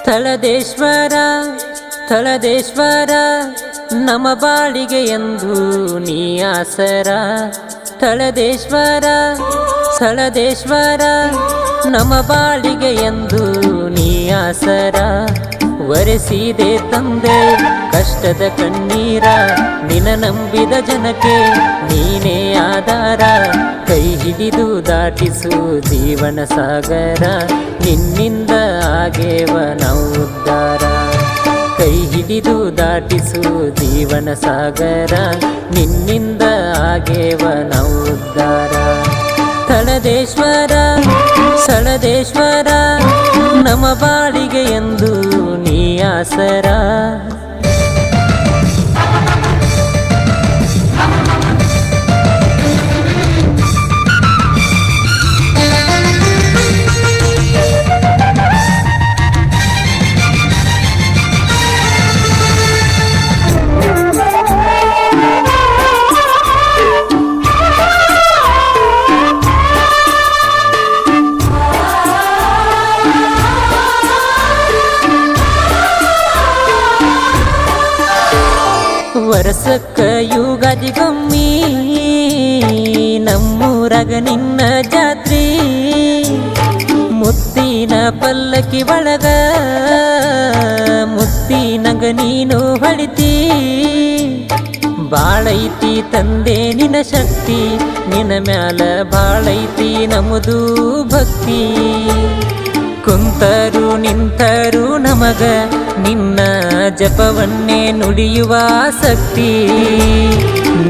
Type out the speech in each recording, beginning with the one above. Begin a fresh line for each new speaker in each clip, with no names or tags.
ಸ್ಥಳದೇಶ್ವರ ಸ್ಥಳದೇಶ್ವರ ನಮ್ಮ ಬಾಳಿಗೆ ಎಂದು ನೀ ಆಸರ. ಸ್ಥಳದೇಶ್ವರ ಸ್ಥಳದೇಶ್ವರ ನಮ್ಮ ಬಾಳಿಗೆ ಎಂದು ನೀ ಆಸರ. ಒರೆಸಿದೆ ತಂದೆ ಕಷ್ಟದ ಕಣ್ಣೀರ, ನಿನ ನಂಬಿದ ಜನಕ್ಕೆ ನೀನೇ ಆಧಾರ. ಕೈ ಹಿಡಿದು ದಾಟಿಸು ಜೀವನ ಸಾಗರ, ನಿನ್ನಿಂದ ಆಗೇವ ನಾವು ಉದ್ಧಾರ. ಕೈ ಹಿಡಿದು ದಾಟಿಸು ಜೀವನ ಸಾಗರ, ನಿನ್ನಿಂದ ಆಗೇವ ನಾವು ಉದ್ಧಾರ. ಸ್ಥಳದೇಶ್ವರ ಸ್ಥಳದೇಶ್ವರ ನಮ್ಮ ಬಾಳಿಗೆ ಎಂದು ನೀ ಆಸರ. ವರ್ಷಕ್ಕ ಯುಗಾದಿಗೊಮ್ಮಿ ನಮ್ಮೂರಾಗ ನಿನ್ನ ಜಾತ್ರಿ. ಮುತ್ತಿನ ಪಲ್ಲಕ್ಕಿ ಒಳಗ ಮುತ್ತಿನಂಗ ನೀನು ಹೊಡಿತಿ. ಬಾಳೈತಿ ತಂದೆ ನಿನ್ನ ಶಕ್ತಿ, ನಿನ್ನ ಮ್ಯಾಲ ಬಾಳೈತಿ ನಮ್ಮದು ಭಕ್ತಿ. ಕುಂತರು ನಿಂತರು ನಮಗ ನಿನ್ನ ಜಪವನ್ನೇ ನುಡಿಯುವ ಆಸಕ್ತಿ.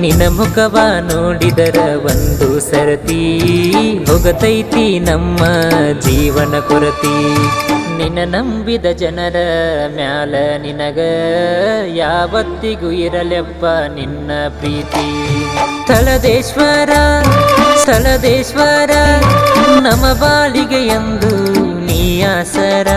ನಿನ್ನ ಮುಖವ ನೋಡಿದರ ಒಂದು ಸರತಿ, ಹೋಗತೈತಿ ನಮ್ಮ ಜೀವನ ಕೊರತಿ. ನಿನ್ನ ನಂಬಿದ ಜನರ ಮ್ಯಾಲ ನಿನಗ ಯಾವತ್ತಿಗೂ ಇರಲೆಪ್ಪ ನಿನ್ನ ಪ್ರೀತಿ. ಸ್ಥಳದೇಶ್ವರ ಸ್ಥಳದೇಶ್ವರ ನಮ್ಮ ಬಾಳಿಗೆ ಎಂದು ನೀ ಆಸರ.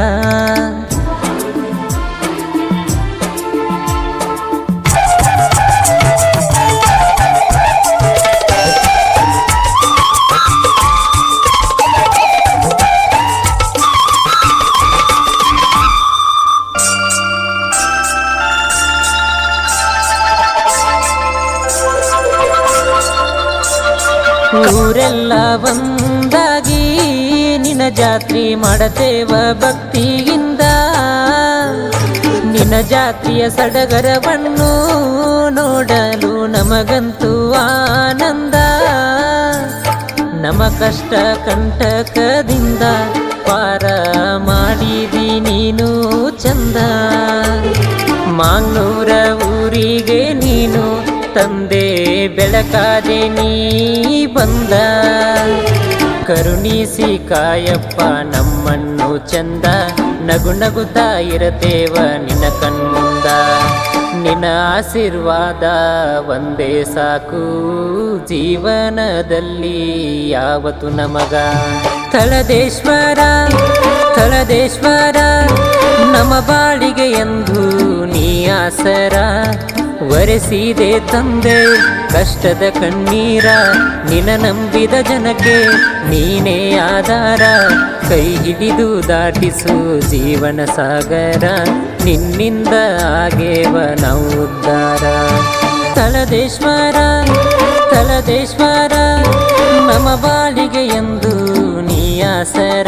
ಊರೆಲ್ಲ ಒಂದಾಗಿ ನಿನ್ನ ಜಾತ್ರೆ ಮಾಡತೇವ ಭಕ್ತಿಯಿಂದ. ನಿನ್ನ ಜಾತ್ರೆಯ ಸಡಗರವನ್ನು ನೋಡಲು ನಮಗಂತೂ ಆನಂದ. ನಮ್ಮ ಕಷ್ಟ ಕಂಟಕದಿಂದ ಪಾರ ಮಾಡಿದಿ ನೀನು ಚಂದ. ಮಾಂಗ್ನೂರ ಊರಿಗೆ ನೀನು ತಂದೆ ಬೆಳಕಾದೆ ನೀ ಬಂದ. ಕರುಣಿಸಿ ಕಾಯಪ್ಪ ನಮ್ಮನ್ನು ಚಂದ, ನಗು ನಗುತ್ತಾ ಇರತೇವ ನಿನ್ನ ಕಣ್ಮುಂದ. ನಿನ್ನ ಆಶೀರ್ವಾದ ಒಂದೇ ಸಾಕು ಜೀವನದಲ್ಲಿ ಯಾವತ್ತು ನಮಗ. ಸ್ಥಳದೇಶ್ವರ ಸ್ಥಳದೇಶ್ವರ ನಮ್ಮ ಬಾಳಿಗೆ ಎಂದು ನೀ ಆಸರ. ಒರೆಸಿದೆ ತಂದೆ ಕಷ್ಟದ ಕಣ್ಣೀರ, ನಿನ ನಂಬಿದ ಜನಕ್ಕೆ ನೀನೇ ಆಧಾರ. ಕೈ ಹಿಡಿದು ದಾಟಿಸು ಜೀವನ ಸಾಗರ, ನಿನ್ನಿಂದ ಆಗೇವ ನಾವು ಉದ್ಧಾರ. ಸ್ಥಳದೇಶ್ವರ ಸ್ಥಳದೇಶ್ವರ ನಮ್ಮ ಬಾಳಿಗೆ ಎಂದು ನೀ ಆಸರ.